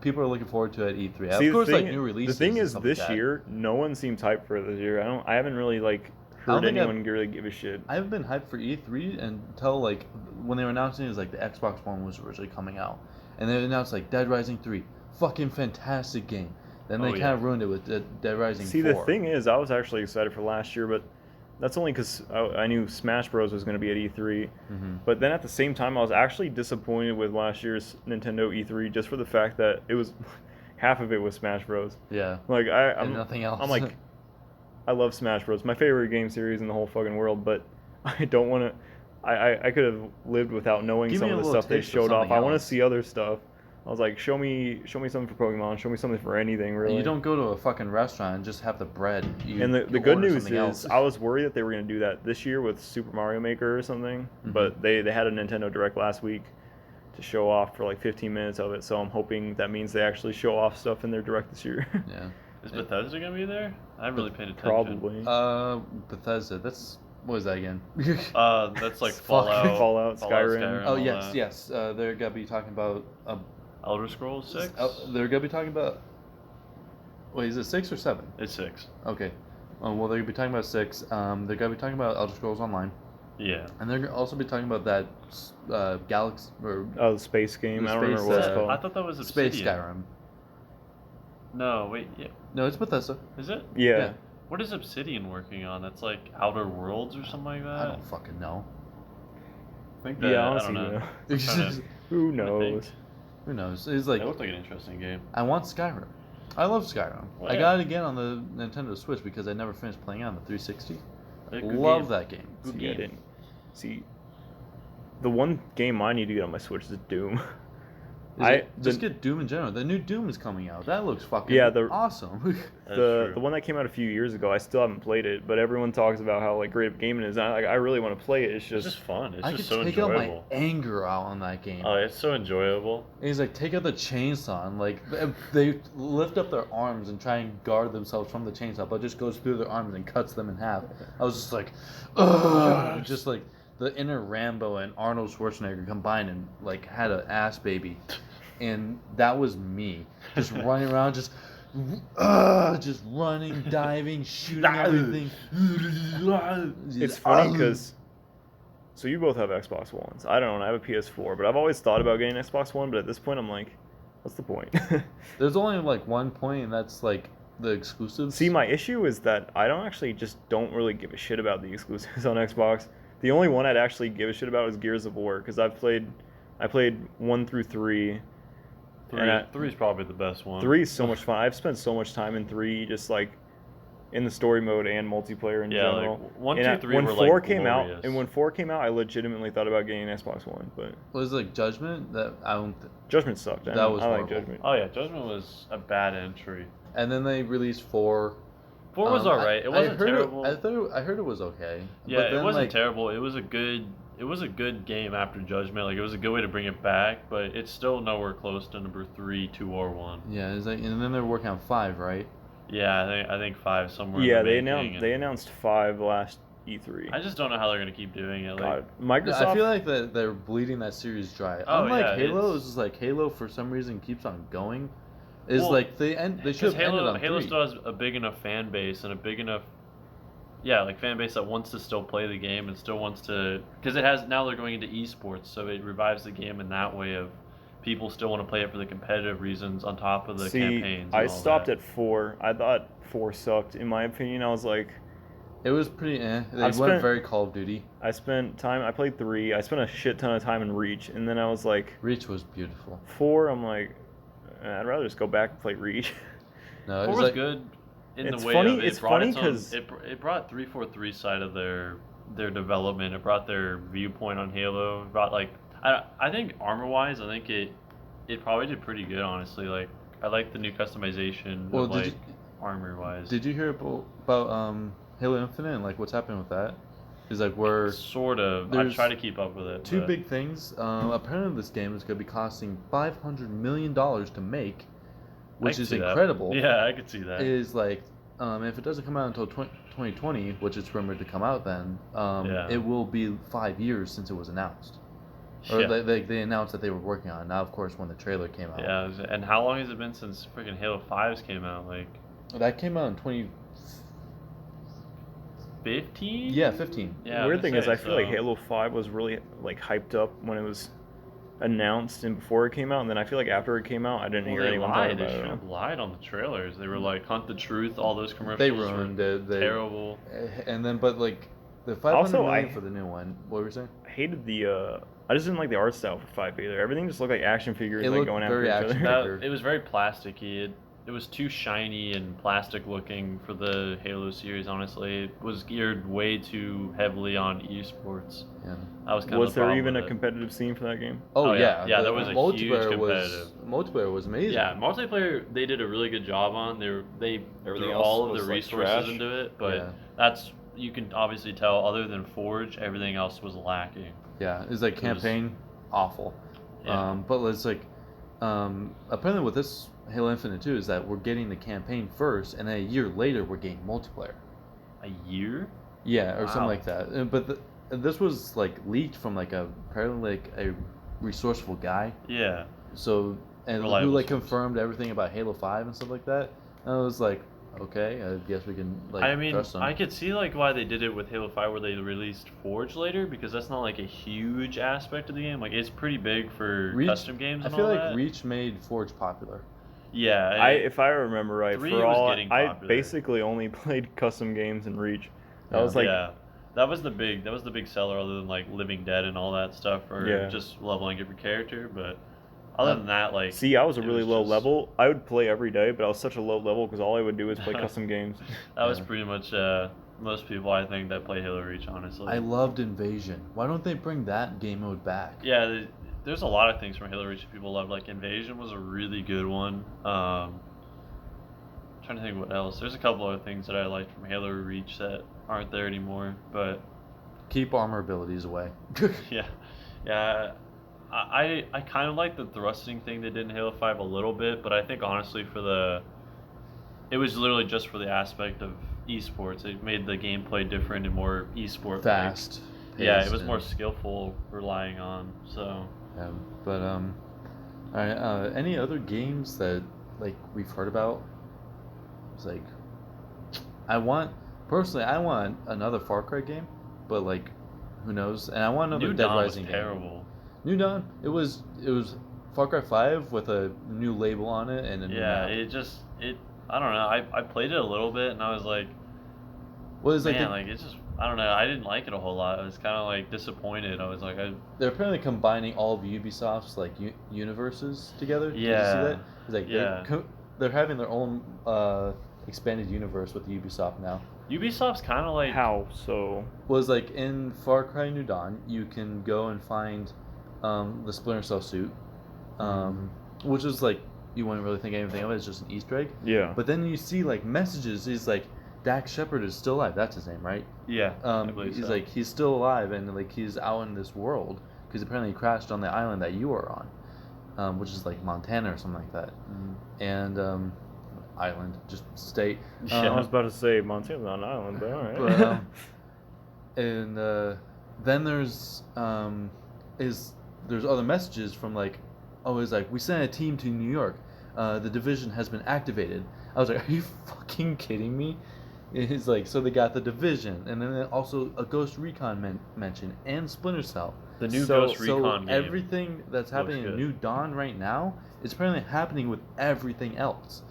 people are looking forward to at E3. See, Of course, the like thing, new releases. The thing and is, stuff this like that. year, no one seems hyped for it this year. I haven't really like don't heard think anyone really give a shit. I haven't been hyped for E3 until like when they were announcing it was like the Xbox One was originally coming out, and they announced like Dead Rising 3, fucking fantastic game. Then they Oh, kind yeah. of ruined it with Dead Rising See, 4. the thing is, I was actually excited for last year, but that's only because I knew Smash Bros was going to be at E3. Mhm. But then at the same time, I was actually disappointed with last year's Nintendo E3 just for the fact that it was half of it was Smash Bros. Yeah. Like And I'm nothing else. I'm like, I love Smash Bros. My favorite game series in the whole fucking world, but I don't want to. I could have lived without knowing Give some me of a the little stuff they taste of showed off. something I want to else. see other stuff. I was like, show me something for Pokemon. Show me something for anything, really. You don't go to a fucking restaurant and just have the bread. And the you good order news something is, else. I was worried that they were going to do that this year with Super Mario Maker or something, but they had a Nintendo Direct last week to show off for like 15 minutes of it, so I'm hoping that means they actually show off stuff in their Direct this year. Yeah. Is Bethesda gonna be there? I haven't really paid attention. Probably. Bethesda. That's what is that again? That's like Fuck. Fallout, Skyrim. Oh all yes, that. yes. They're gonna be talking about. Elder Scrolls 6. They're gonna be talking about. Wait, is it 6 or 7? It's 6. Okay. Well, they're gonna be talking about 6. They're gonna be talking about Elder Scrolls Online, Yeah. and they're gonna also be talking about that Galaxy or Oh, the space game. The I don't remember space, what it's uh, called. I thought that was Space Obsidian. Skyrim. No, wait. Yeah. No, it's Bethesda. Is it? Yeah. What is Obsidian working on? That's like Outer Worlds or something like that. I don't fucking know. I think that, Yeah, I honestly, don't know. no. I'm trying to- Who I knows? think. Who knows? It's like It looked like an interesting game. I want Skyrim. I love Skyrim. Well, I yeah. got it again on the Nintendo Switch because I never finished playing it on the 360. Good Love game. that game. Good See, I game. didn't. See, the one game I need to get on my Switch is Doom. Just get Doom in general. The new Doom is coming out. That looks fucking Yeah, awesome. That's the true. one that came out a few years ago, I still haven't played it, but everyone talks about how like great of a game it is. I really want to play it. It's It's just just fun. It's I just could so take out my enjoyable. anger out on that game. Oh, it's so enjoyable. And he's like, take out the chainsaw. And like, they lift up their arms and try and guard themselves from the chainsaw, but it just goes through their arms and cuts them in half. I was just like, ugh. Just like the inner Rambo and Arnold Schwarzenegger combined and like had an ass baby. And that was me. Just running around, just running, diving, shooting everything. it's funny because so you both have Xbox Ones. I don't. I have a PS4, but I've always thought about getting an Xbox One. But at this point, I'm like, what's the point? There's only like one point, and that's like the exclusives. See, my issue is that I don't really give a shit about the exclusives on Xbox. The only one I'd actually give a shit about is Gears of War because I played 1 through 3. Three is probably the best one. 3 is so much fun. I've spent so much time in 3, just like in the story mode and multiplayer in Yeah, general. like 1, And 2, 3 when were 4 like came glorious. out, and when 4 came out, I legitimately thought about getting an Xbox One, but Was it like Judgment? That I don't. Judgment sucked. That was I like horrible. Judgment. Oh yeah, Judgment was a bad entry. And then they released 4. 4 was alright. It wasn't terrible. I heard it was okay. Yeah, but then, it wasn't like, terrible. It was a good game after Judgment. Like it was a good way to bring it back, but it's still nowhere close to number 3, 2, or 1. Yeah, it's like, and then they're working on 5, right? Yeah, I think 5 somewhere. Yeah, in the they making, they and announced 5 last E3. I just don't know how they're gonna keep doing it. Like, God, Microsoft. I feel like they're bleeding that series dry. Oh, Unlike yeah, Halo, it's- it's just like Halo for some reason keeps on going. Is Well, like they should have ended on Halo 3. still has a big enough fan base and a big enough, like fan base that wants to still play the game and still wants to, because it has now they're going into esports, so it revives the game in that way of people still want to play it for the competitive reasons on top of the campaigns. And I all stopped that. at 4. I thought 4 sucked. In my opinion, I was like, It was pretty. They I've went spent- very Call of Duty. I played 3. I spent a shit ton of time in Reach, and then I was like, Reach was beautiful. 4. I'm like, I'd rather just go back and play Reach. No, it 4 was was like, good in It's the way funny- of it's it brought funny its own, 'cause- it brought 343 side of their development. It brought their viewpoint on Halo. It brought like I think armor wise, I think it probably did pretty good honestly. Like I like the new customization Well, of like armor wise. Did you hear about Halo Infinite and like what's happening with that? Is like we're Sort of. I there's try to keep up with it. two but- big things. Apparently, this game is going to be costing $500 million to make, I which could is see that. incredible. Yeah, I could see that. Is like, if it doesn't come out until 2020, which it's rumored to come out then, Yeah. it will be 5 years since it was announced. Or Yeah. they announced that they were working on it. Now, of course, when the trailer came out. Yeah, and how long has it been since freaking Halo 5s came out? Like That came out in 15? 15. Yeah. The weird thing is, I feel like so. Halo 5 was really like hyped up when it was announced and before it came out, and then I feel like after it came out, I didn't Well, hear they anyone lied. talk They about should it. have lied on the trailers. They were like, "Hunt the truth." All those commercials. They were ruined it. terrible. And then, but like, the 500 Also, million I- for the new one. What were you saying? I hated the. I just didn't like the art style for 5 either. Everything just looked like action figures It like looked going after very each action other. figure. It was very plasticky. It was too shiny and plastic looking for the Halo series. Honestly, it was geared way too heavily on esports. Yeah. That was kind of Was the there problem even a with it. competitive scene for that game? Oh, Oh, yeah. yeah, the there was a huge multiplayer competitive. multiplayer was amazing. Yeah, multiplayer they did a really good job on. They Everything threw else all of was, the like, resources trash. into it, but Yeah. that's you can obviously tell. Other than Forge, everything else was lacking. Yeah, it's like It was- campaign awful. Yeah. But it's like apparently with this Halo Infinite 2 is that we're getting the campaign first, and then a year later we're getting multiplayer. A year? Yeah, or something Wow. like that. But this was like leaked from like apparently like a resourceful guy. Yeah. So and Reliable who like source. confirmed everything about Halo 5 and stuff like that. And I was like, okay, I guess we can like I mean, trust them. I could see like why they did it with Halo 5 where they released Forge later because that's not like a huge aspect of the game. Like it's pretty big for Reach- custom games I and feel all like that. Reach made Forge popular. Yeah. If I remember right, 3 for was all getting I popular. basically only played custom games in Reach. That Yeah. was like yeah. That was the big seller other than like Living Dead and all that stuff or Yeah. just leveling up your character, but other than that like See, I was a it really was low just- level. I would play every day, but I was such a low level because all I would do is play custom games. that was Yeah. pretty much most people I think that play Halo Reach honestly. I loved Invasion. Why don't they bring that game mode back? Yeah, there's a lot of things from Halo Reach that people love. Like Invasion was a really good one. Trying to think what else. There's a couple other things that I liked from Halo Reach that aren't there anymore. But Keep armor abilities away. yeah. I kind of like the thrusting thing they did in Halo 5 a little bit, but I think honestly it was literally just for the aspect of esports. It made the gameplay different and more esport Fast. Yeah, it paced was and- more skillful relying on. So Yeah, but all right. Any other games that like we've heard about? It's like I want another Far Cry game, but like who knows? And I want another New Dead Dawn was Rising game. terrible. New Dawn. It was Far Cry 5 with a new label on it and a new Yeah, map. I don't know. I played it a little bit and I was like, Well, it's like man, like it's just I don't know. I didn't like it a whole lot. I was kind of like disappointed. I was like, they're apparently combining all of Ubisoft's like universes together. Did you see Yeah. that? It's like Yeah. they're having their own expanded universe with Ubisoft now. Ubisoft's kind of like How so? Was like in Far Cry New Dawn, you can go and find the Splinter Cell suit, which is like you wouldn't really think anything of it. It's just an Easter egg. Yeah. But then you see like messages. He's like, Dax Shepard is still alive. That's his name, right? Yeah. I believe He's so. like he's still alive and like he's out in this world because apparently he crashed on the island that you are on, which is like Montana or something like that. And island, just state. I was about to say Montana's not an island, but all right. But, and then there's there's other messages from like, oh, it's like we sent a team to New York. The division has been activated. I was like, are you fucking kidding me? It's like, so they got the division, and then also a Ghost Recon mention and Splinter Cell. The new Ghost Recon game. Everything that's happening in New Dawn right now, it's apparently happening with everything else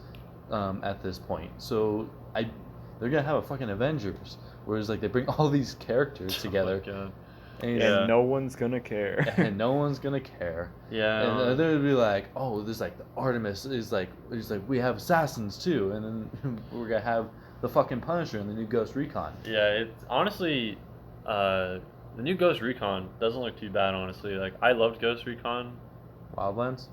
at this point. So they're gonna have a fucking Avengers, where it's like they bring all these characters together. Oh my God. And no one's gonna care. And no one's gonna care. Yeah. And they'll be like, oh, there's like the Artemis is like, it's like we have assassins too, and then we're gonna have the fucking Punisher and the new Ghost Recon. Yeah, it's honestly, the new Ghost Recon doesn't look too bad. Honestly, like I loved Ghost Recon. Wildlands.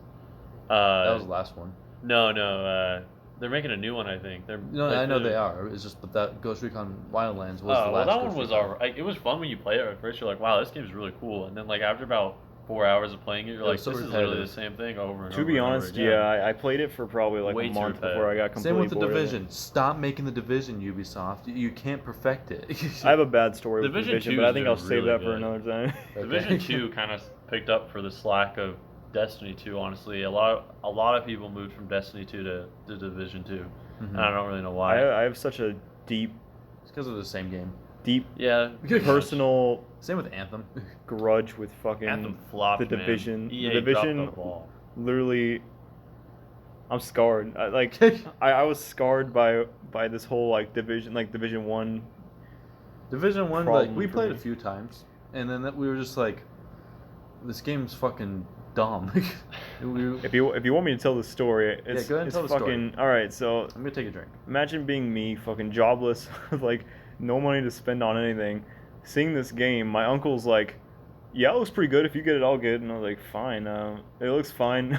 That was the last one. No, they're making a new one. I think they're. No, I know they are. It's just but that Ghost Recon Wildlands was the last. Well, that Ghost one was Recon. alright. Like, it was fun when you play it at first. You're like, wow, this game's really cool. And then like after about 4 hours of playing it, you're It like, was so this is literally the repetitive. same thing over and To over. be and over honest, again. yeah, I played it for probably like Way a too month repetitive. before I got completely Same with the bored of it. Division. Stop making the Division, Ubisoft. You can't perfect it. I have a bad story with Division Division, 2 but I is think I'll doing save really that for good. another time. Division 2 kind of picked up for the slack of Destiny 2. Honestly, a lot of people moved from Destiny 2 to Division 2, and I don't really know why. I have such a deep, It's because of the same game. Yeah, personal Same with Anthem. grudge with fucking Anthem flopped, the Division. Man. EA The Division, dropped the ball. literally, I'm scarred. I was scarred by this whole like Division 1. Division 1, Problem like we for played me. a few times, and then we were just like, this game's fucking dumb. If you want me to tell the story, it's, go ahead and it's tell the story. fucking all right. So I'm gonna take a drink. imagine being me, fucking jobless, with like no money to spend on anything. Seeing this game, my uncle's like, "Yeah, it looks pretty good. If you get it, I'll get it." And I was like, "Fine, it looks fine."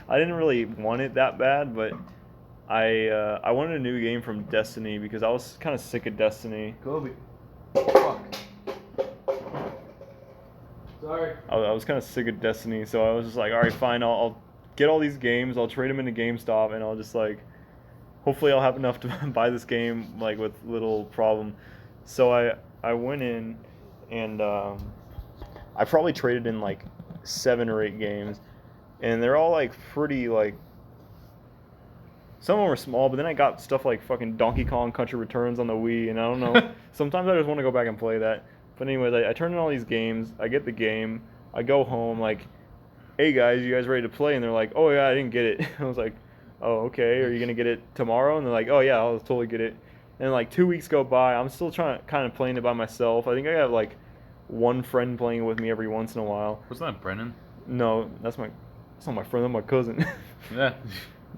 I didn't really want it that bad, but I wanted a new game from Destiny because I was kind of sick of Destiny. Kobe. Fuck. Sorry. I was kind of sick of Destiny, so I was just like, all right, fine, I'll get all these games, I'll trade them into GameStop, and I'll just like, hopefully I'll have enough to buy this game like with little problem. So I went in, and I probably traded in like 7 or 8 games, and they're all like pretty like. Some of them were small, but then I got stuff like fucking Donkey Kong Country Returns on the Wii, and I don't know. Sometimes I just want to go back and play that. But anyways, I turn in all these games. I get the game. I go home like, hey guys, you guys ready to play? And they're like, oh yeah, I didn't get it. I was like, oh okay, are you gonna get it tomorrow? And they're like, oh yeah, I'll totally get it. And like 2 weeks go by. I'm still kind of playing it by myself. I think I have like one friend playing it with me every once in a while. Wasn't that Brennan? No, that's not my friend. That's my cousin. Yeah.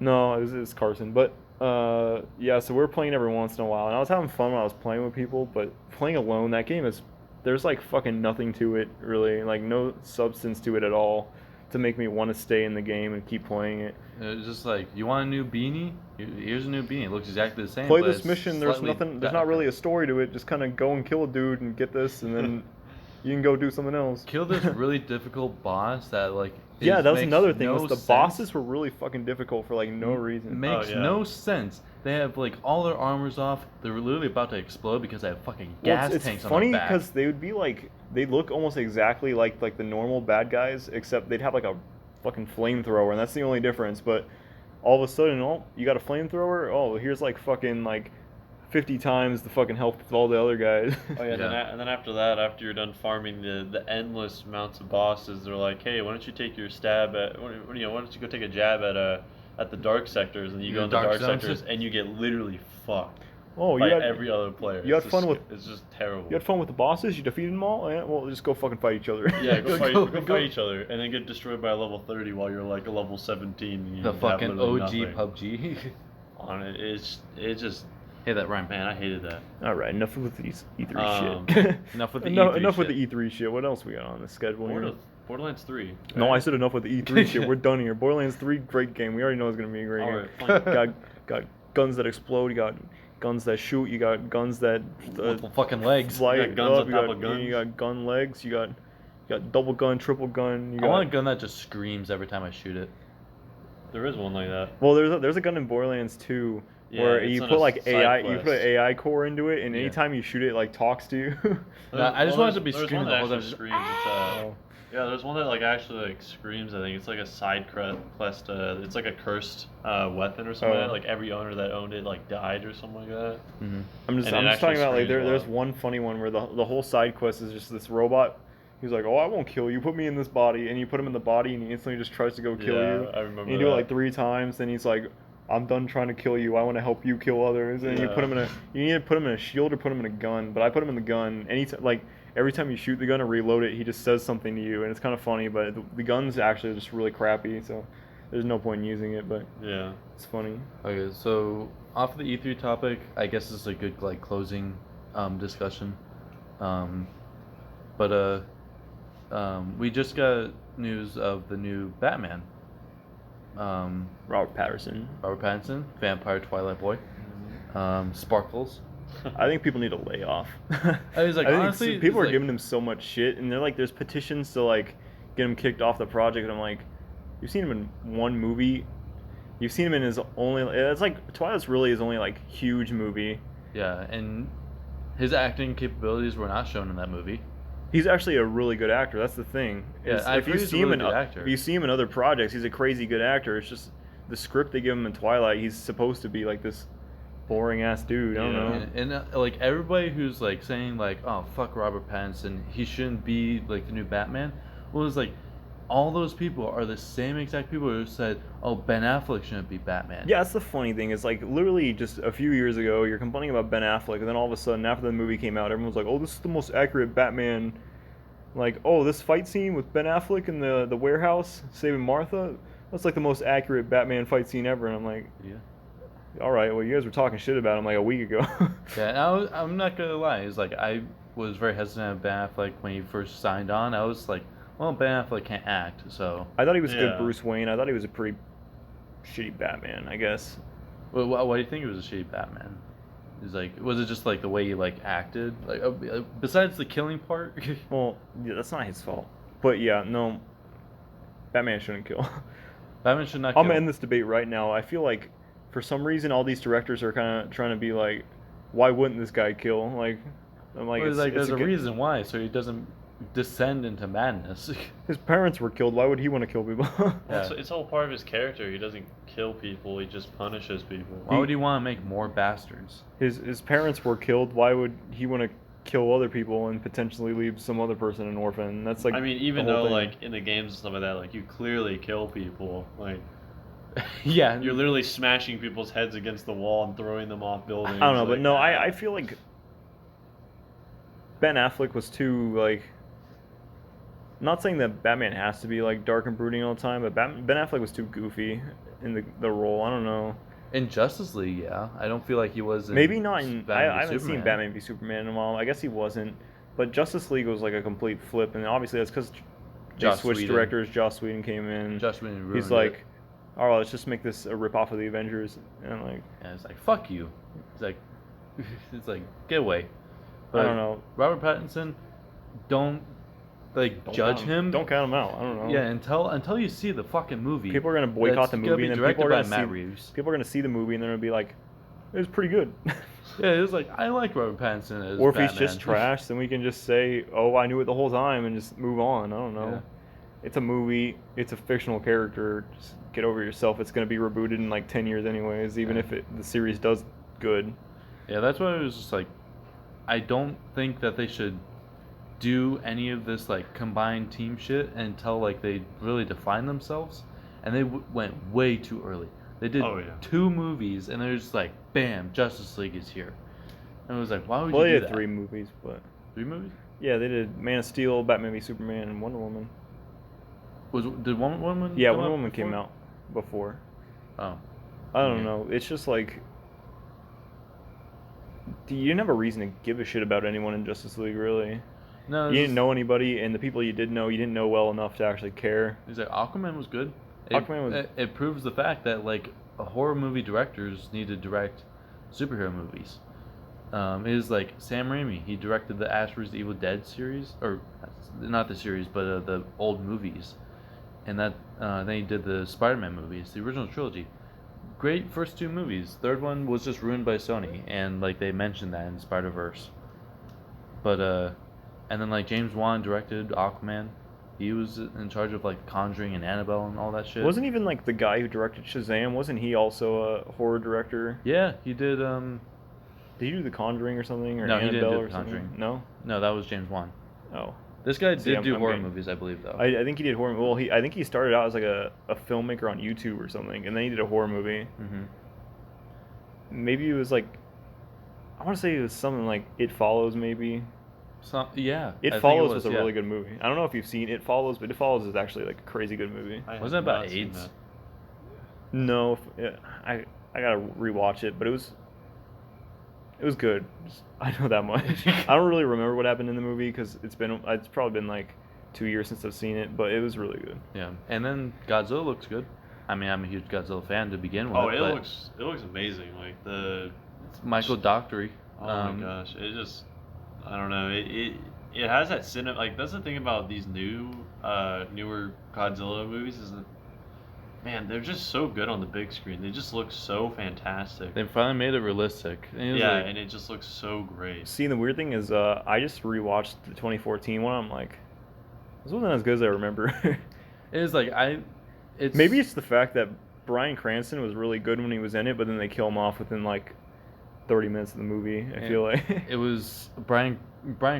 No, it was Carson. But yeah, so we're playing every once in a while, and I was having fun when I was playing with people. But playing alone, that game there's like fucking nothing to it really, like no substance to it at all, to make me want to stay in the game and keep playing it. It's just like, you want a new beanie? Here's a new beanie. It looks exactly the same. Play but this it's mission. There's slightly nothing. There's better. not really a story to it. Just kind of go and kill a dude and get this, and then you can go do something else. Kill this really difficult boss that like. Yeah, that was makes another thing. no Was the sense. bosses were really fucking difficult for like no reason. Makes Oh, yeah. no sense. They have like all their armors off. They're literally about to explode because they have fucking Well, gas it's tanks on funny their back. because they would be like, they look almost exactly like the normal bad guys, except they'd have like a fucking flamethrower, and that's the only difference. But all of a sudden, oh, you got a flamethrower? Oh, here's like fucking like 50 times the fucking health of all the other guys. Oh yeah, Yeah. and then after that, after you're done farming the endless amounts of bosses, they're like, hey, why don't you take your stab at, why don't you go take a jab at the dark sectors, and you go Your into dark dark zones? sectors, and you get literally fucked Oh, by you had every other player. you had It's fun just- with- it's just terrible. you had fun with the bosses. You defeated them all. Yeah, well, just go fucking fight each other. Yeah, go Go- fight each other, and then get destroyed by a level 30 while you're like a level 17. And you The have fucking literally OG nothing. PUBG. on it. It just Hey, that rhyme. man, I hated that. All right, enough with these E3 shit. Enough with the enough, E3 enough with shit. the E3 shit. What else we got on the schedule here? Borderlands 3. No, right? I said enough with the E3 shit. We're done here. Borderlands 3, great game. We already know it's gonna be a great game. Alright, fine. got guns that explode. You got guns that shoot. You got guns that With fucking legs. fly You got guns up. on You top got of guns. you got gun legs. You got double gun, triple gun. You I got, want a gun that just screams every time I shoot it. There is one like that. Well, there's a gun in Borderlands 2 Yeah, where it's you on put a like side AI, you quest. put an AI core into it, and Yeah. anytime you shoot it, like talks to you. No, I just wanted to be there's screaming one that the whole actually time. screams. Oh. Yeah, there's one that like actually like screams. I think it's like a side quest. It's like a cursed weapon or something. Oh. Like that. Like every owner that owned it like died or something like that. Mm-hmm. I'm just And it talking actually about like screams there's loud. one funny one where the whole side quest is just this robot. He's like, oh, I won't kill you. Put me in this body, and you put him in the body, and he instantly just tries to go kill Yeah, you. I remember And you do it that. like 3 times, then he's like, I'm done trying to kill you. I want to help you kill others. And you Yeah. put him in you need to put him in a shield or put him in a gun. But I put him in the gun. Like every time you shoot the gun or reload it, he just says something to you, and it's kind of funny. But the gun's actually just really crappy, so there's no point in using it. But Yeah. it's funny. Okay, so off the E3 topic, I guess this is a good like closing discussion. We just got news of the new Batman. Robert Patterson. Robert Pattinson, Vampire Twilight Boy, Sparkles. I think people need to lay off. I was like, I think honestly, people it's are like- giving him so much shit, and they're like, there's petitions to like get him kicked off the project, and I'm like, you've seen him in one movie, you've seen him in his only. It's like Twilight's really his only like huge movie. Yeah, and his acting capabilities were not shown in that movie. He's actually a really good actor. That's the thing. Yeah, Is I've if you heard he's a see him really in good actor. if you see him in other projects, he's a crazy good actor. It's just the script they give him in Twilight. He's supposed to be like this boring ass dude. I don't Yeah. know. And like everybody who's like saying like, oh fuck Robert Pattinson, he shouldn't be like the new Batman. Well, it's like all those people are the same exact people who said, oh, Ben Affleck shouldn't be Batman. Yeah, that's the funny thing. Is like literally just a few years ago, you're complaining about Ben Affleck, and then all of a sudden, after the movie came out, everyone was like, "Oh, this is the most accurate Batman." Like, oh, this fight scene with Ben Affleck in the warehouse saving Martha, that's like the most accurate Batman fight scene ever. And I'm like, Yeah. all right, well, you guys were talking shit about him like a week ago. Yeah, and I'm not gonna lie. It's like I was very hesitant of Ben Affleck when he first signed on. I was like, well, Ben Affleck can't act, so. I thought he was a good Yeah. Bruce Wayne. I thought he was a pretty shitty Batman, I guess. Why do you think it was a shitty Batman? Is like, was it just like the way he like acted? Like, besides the killing part. Well, yeah, that's not his fault. But yeah, no, Batman shouldn't kill. Batman should not. I'm kill. gonna end this debate right now. I feel like for some reason all these directors are kind of trying to be like, why wouldn't this guy kill? Like, I'm like, Well, it's like there's a good- reason why, so he doesn't descend into madness. His parents were killed. Why would he want to kill people? Yeah. It's all part of his character. He doesn't kill people. He just punishes people. Why would he want to make more bastards? His parents were killed. Why would he want to kill other people and potentially leave some other person an orphan? That's like I mean, even the whole though thing. like in the games and stuff like that, like you clearly kill people. Like Yeah, you're literally smashing people's heads against the wall and throwing them off buildings. I don't know, but like, no, I feel like Ben Affleck was too like. Not saying that Batman has to be like dark and brooding all the time, but Ben Affleck was too goofy in the role. I don't know. in Justice League, yeah, I don't feel like he was. In Maybe not in. Batman I v haven't seen Superman. Batman v Superman in a while. I guess he wasn't. But Justice League was like a complete flip, and obviously that's because they Joss switched Whedon. directors. Joss Whedon came in. Joss Whedon ruined He's like, it. all right, let's just make this a rip off of the Avengers, and I'm like, And it's like, fuck you. It's like, get away. I don't know. Robert Pattinson, don't judge him. Don't count him out. I don't know. Yeah, until you see the fucking movie. People are gonna boycott that's the gonna movie, be and then directed people are by gonna Matt see. Reeves. People are gonna see the movie, and they're gonna be like, it was pretty good. Yeah, it was like, I like Robert Pattinson as Or if Batman. he's just trash, then we can just say, oh, I knew it the whole time, and just move on. I don't know. Yeah. It's a movie. It's a fictional character. Just get over yourself. It's going to be rebooted in like 10 years anyways, even Yeah. if the series does good. Yeah, that's why it was just like, I don't think that they should do any of this like combined team shit until like they really define themselves, and they went way too early. They did Oh, yeah. 2 movies, and they're just like, bam, Justice League is here. And it was like, why would Well, you they do had that? 3 movies, but 3 movies? yeah, they did Man of Steel, Batman v Superman, and Wonder Woman. Did Wonder Woman? Yeah, come Wonder out Woman came before? out before. Oh, I don't Yeah. know. It's just like you didn't have a reason to give a shit about anyone in Justice League, really. No, You didn't know anybody, and the people you did know, you didn't know well enough to actually care. He's like, Aquaman was good. Aquaman was- It proves the fact that like horror movie directors need to direct superhero movies. It is like Sam Raimi. He directed the Ash vs. Evil Dead series, or not the series, but the old movies, and that then he did the Spider-Man movies, the original trilogy. Great first two movies. Third one was just ruined by Sony, and like they mentioned that in Spider-Verse. But and then like James Wan directed Aquaman. He was in charge of like Conjuring and Annabelle and all that shit. Wasn't even like the guy who directed Shazam? Wasn't he also a horror director? Yeah, he did. Did he do The Conjuring or something, or No, he Annabelle didn't do or The something? Conjuring. No. No, that was James Wan. Oh. This guy See, did I'm do horror getting- movies, I believe, though. I think he did horror. Well, I think he started out as like a filmmaker on YouTube or something, and then he did a horror movie. Mm-hmm. Maybe it was like, I want to say it was something like It Follows, maybe. Yeah. I It think Follows was a yeah. really good movie. I don't know if you've seen It Follows, but It Follows is actually like a crazy good movie. I have Wasn't it about not seen AIDS? that. No, I gotta rewatch it, but it was good. I know that much. I don't really remember what happened in the movie because it's probably been like 2 years since I've seen it, but it was really good. Yeah. And then Godzilla looks good. I mean, I'm a huge Godzilla fan to begin with. Oh, it but looks amazing. Like the it's Michael Dockery. oh my gosh, it just I don't know. It has that cinema. Like that's the thing about these newer Godzilla movies is that man, they're just so good on the big screen. They just look so fantastic. They finally made it realistic. And it was Yeah, like- and it just looks so great. See, the weird thing is, I just rewatched the 2014 one. I'm like, this wasn't as good as I remember. it is like it's Maybe it's the fact that Bryan Cranston was really good when he was in it, but then they kill him off within like 30 minutes of the movie. I feel like it was Bryan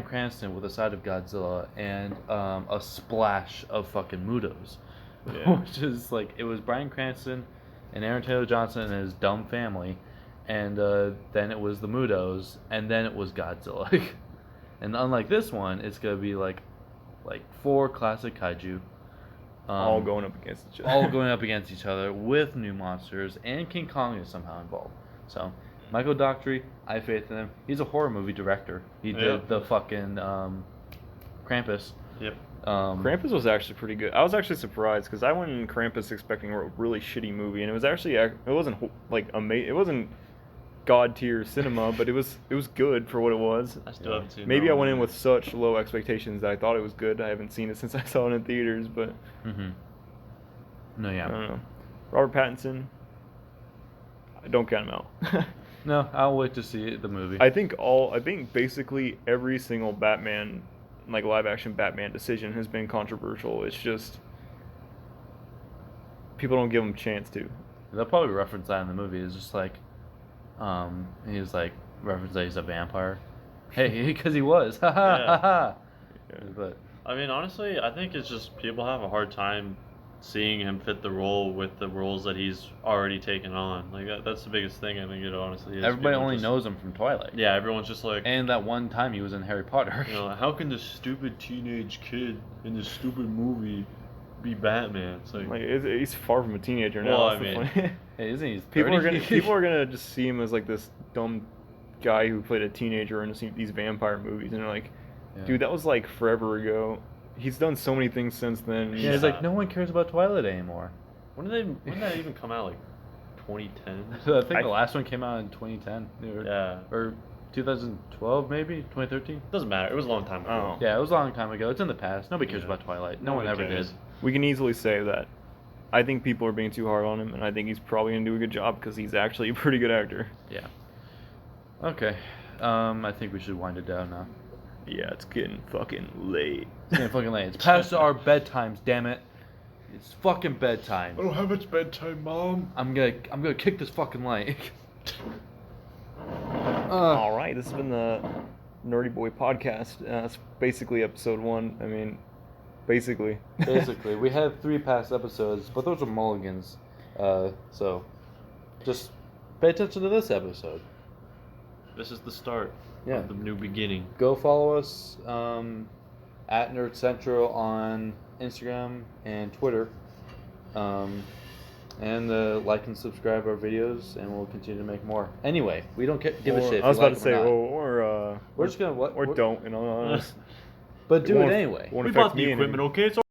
Cranston with a side of Godzilla and a splash of fucking Mutos. Yeah. Which is like it was Bryan Cranston and Aaron Taylor Johnson and his dumb family, and then it was the Mutos, and then it was Godzilla. And unlike this one, it's gonna be like 4 classic kaiju, all going up against each other. all going up against each other with new monsters, and King Kong is somehow involved. So Michael Dockery, I have faith in him. He's a horror movie director. He did Yep. the fucking Krampus. Yep. Krampus was actually pretty good. I was actually surprised because I went in Krampus expecting a really shitty movie, and it was actually it wasn't like amazing. It wasn't god tier cinema, but it was good for what it was. I still haven't seen. Maybe that I went in one. with such low expectations that I thought it was good. I haven't seen it since I saw it in theaters, but Mm-hmm. No, I yeah. don't know. Robert Pattinson, I don't count him out. No, I'll wait to see the movie. I think basically every single Batman, like live action Batman decision has been controversial. It's just people don't give him a chance to. They'll probably reference that in the movie. It's just like, he's like reference that he's a vampire. Hey, because he was. Ha ha Yeah. ha ha. Yeah. But I mean, honestly, I think it's just people have a hard time seeing him fit the role with the roles that he's already taken on. Like that's the biggest thing I think it honestly is. everybody People only just- knows him from Twilight. Yeah, everyone's just like, And that one time he was in Harry Potter. you know, how can this stupid teenage kid in this stupid movie be Batman? It's like, Like he's far from a teenager now. Well, that's I the mean- point. Hey, isn't he? people are gonna just see him as like this dumb guy who played a teenager in these vampire movies, and they're like, Yeah. dude, that was like forever ago. He's done so many things since then. Yeah, it's like no one cares about Twilight anymore. when did that even come out? Like 2010? I think I- the last one came out in 2010. Yeah, Or 2012 maybe? 2013? doesn't matter. It was a long time ago. Oh. Yeah, it was a long time ago. It's in the past. Nobody cares Yeah. about Twilight. No one Nobody ever cares. did. We can easily say that. I think people are being too hard on him, and I think he's probably gonna do a good job because he's actually a pretty good actor. Yeah. Okay. I think we should wind it down now. Yeah, it's getting fucking late. It's getting fucking late. It's past our bedtimes, damn it. It's fucking bedtime. don't have much bedtime, Mom. I'm gonna kick this fucking light. All right, this has been the Nurdy Boy Podcast. It's basically episode 1. I mean, basically. Basically, we had 3 past episodes, but those are mulligans. So just pay attention to this episode. This is the start Yeah. of the new beginning. Go follow us at Nerd Central on Instagram and Twitter. And like and subscribe our videos, and we'll continue to make more. Anyway, we don't give a shit. If I was you about like to say, them or not. or We're just gonna or don't, you know. but do it won't- anyway. won't We affect bought the me any- equipment, okay? It's